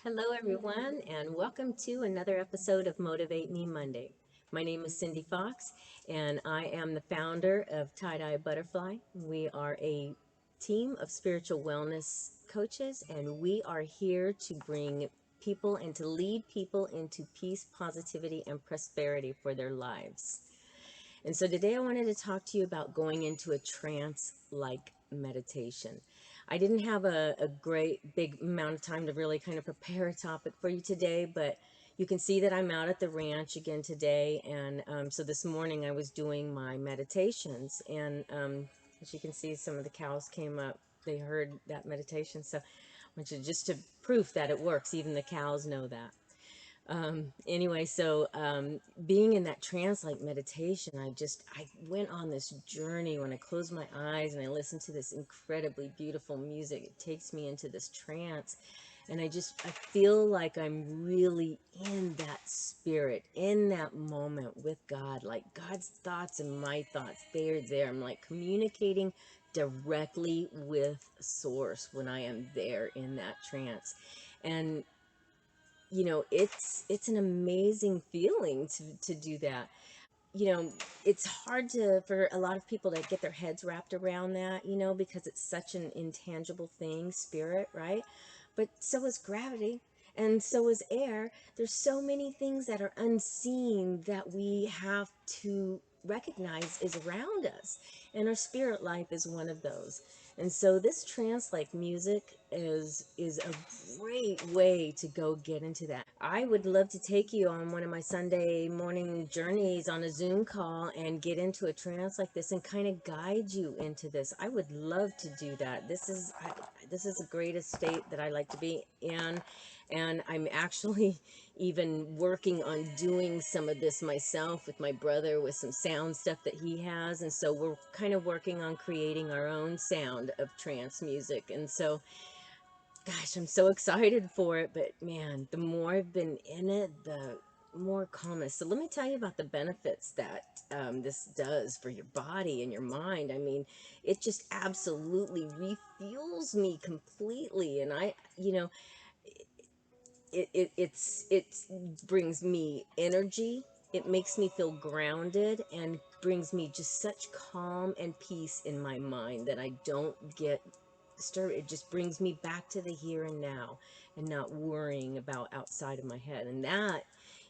Hello, everyone, and welcome to another episode of Motivate Me Monday. My name is Cindy Fox, and I am the founder of Tie Dye Butterfly. We are a team of spiritual wellness coaches, and we are here to bring people and to lead people into peace, positivity, and prosperity for their lives. And so today I wanted to talk to you about going into a trance like meditation. I didn't have a great big amount of time to really kind of prepare a topic for you today, but you can see that I'm out at the ranch again today. And so this morning I was doing my meditations, and as you can see, some of the cows came up. They heard that meditation. So I want you just to proof that it works. Even the cows know that. Anyway, so being in that trance like meditation, I went on this journey when I closed my eyes and I listened to this incredibly beautiful music. It takes me into this trance, and I feel like I'm really in that spirit, in that moment with God, like God's thoughts and my thoughts, they're there. I'm like communicating directly with Source when I am there in that trance. And it's an amazing feeling to do that. It's hard to for a lot of people to get their heads wrapped around that, because it's such an intangible thing, spirit, right? But so is gravity, and so is air. There's so many things that are unseen that we have to recognize is around us, and our spirit life is one of those. And so this trance like music is a great way to go get into that. I would love to take you on one of my Sunday morning journeys on a Zoom call and get into a trance like this and kind of guide you into this. I would love to do that. This is the greatest state that I like to be in, and I'm actually even working on doing some of this myself with my brother with some sound stuff that he has. And so we're kind of working on creating our own sound of trance music. And so gosh, I'm so excited for it, but man, the more I've been in it, the more calmness. So let me tell you about the benefits that this does for your body and your mind. I mean, it just absolutely refuels me completely, and it brings me energy. It makes me feel grounded and brings me just such calm and peace in my mind that I don't get disturbed. It just brings me back to the here and now and not worrying about outside of my head. And that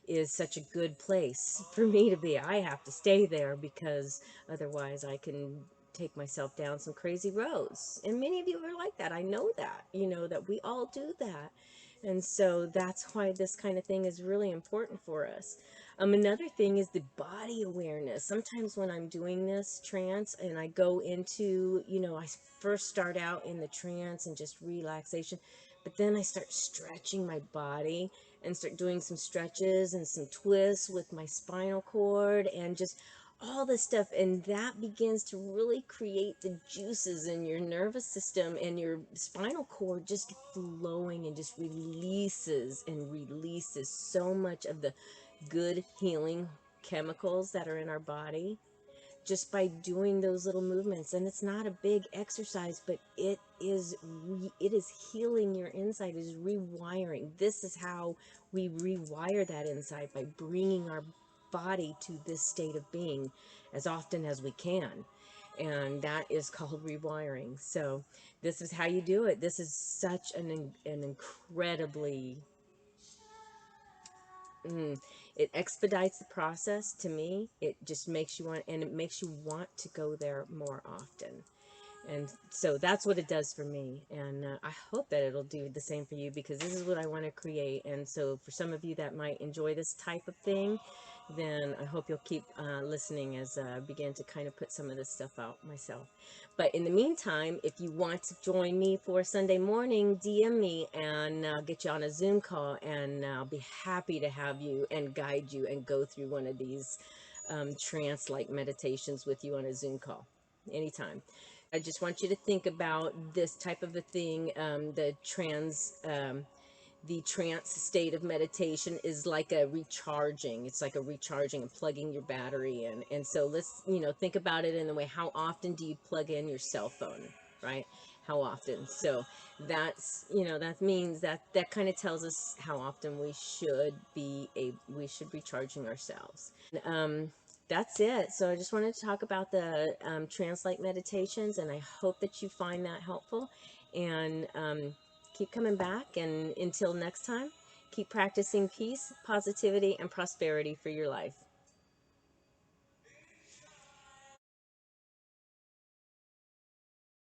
is such a good place for me to be. I have to stay there because otherwise I can take myself down some crazy roads. And many of you are like that. I know that, that we all do that. And so that's why this kind of thing is really important for us. Another thing is the body awareness. Sometimes when I'm doing this trance and I go into, I first start out in the trance and just relaxation, but then I start stretching my body and start doing some stretches and some twists with my spinal cord and just all this stuff, and that begins to really create the juices in your nervous system, and your spinal cord just flowing and just releases and releases so much of the good healing chemicals that are in our body just by doing those little movements. And it's not a big exercise, but it is healing your inside, it is rewiring. This is how we rewire that inside, by bringing our body to this state of being as often as we can, and that is called rewiring. So this is how you do it. This is such an incredibly it expedites the process. To me, it just makes you want, and it makes you want to go there more often. And so that's what it does for me. And I hope that it'll do the same for you, because this is what I want to create. And so for some of you that might enjoy this type of thing, then I hope you'll keep listening as I begin to kind of put some of this stuff out myself. But in the meantime, if you want to join me for Sunday morning, DM me and I'll get you on a Zoom call, and I'll be happy to have you and guide you and go through one of these trance-like meditations with you on a Zoom call anytime. I just want you to think about this type of a thing. The trance state of meditation is like a recharging. It's like a recharging and plugging your battery in. And so let's, think about it in the way, how often do you plug in your cell phone, right? how often. So that's, that means that kind of tells us how often we should be charging ourselves. That's it. So I just wanted to talk about the translate meditations, and I hope that you find that helpful. And keep coming back. And until next time, keep practicing peace, positivity, and prosperity for your life.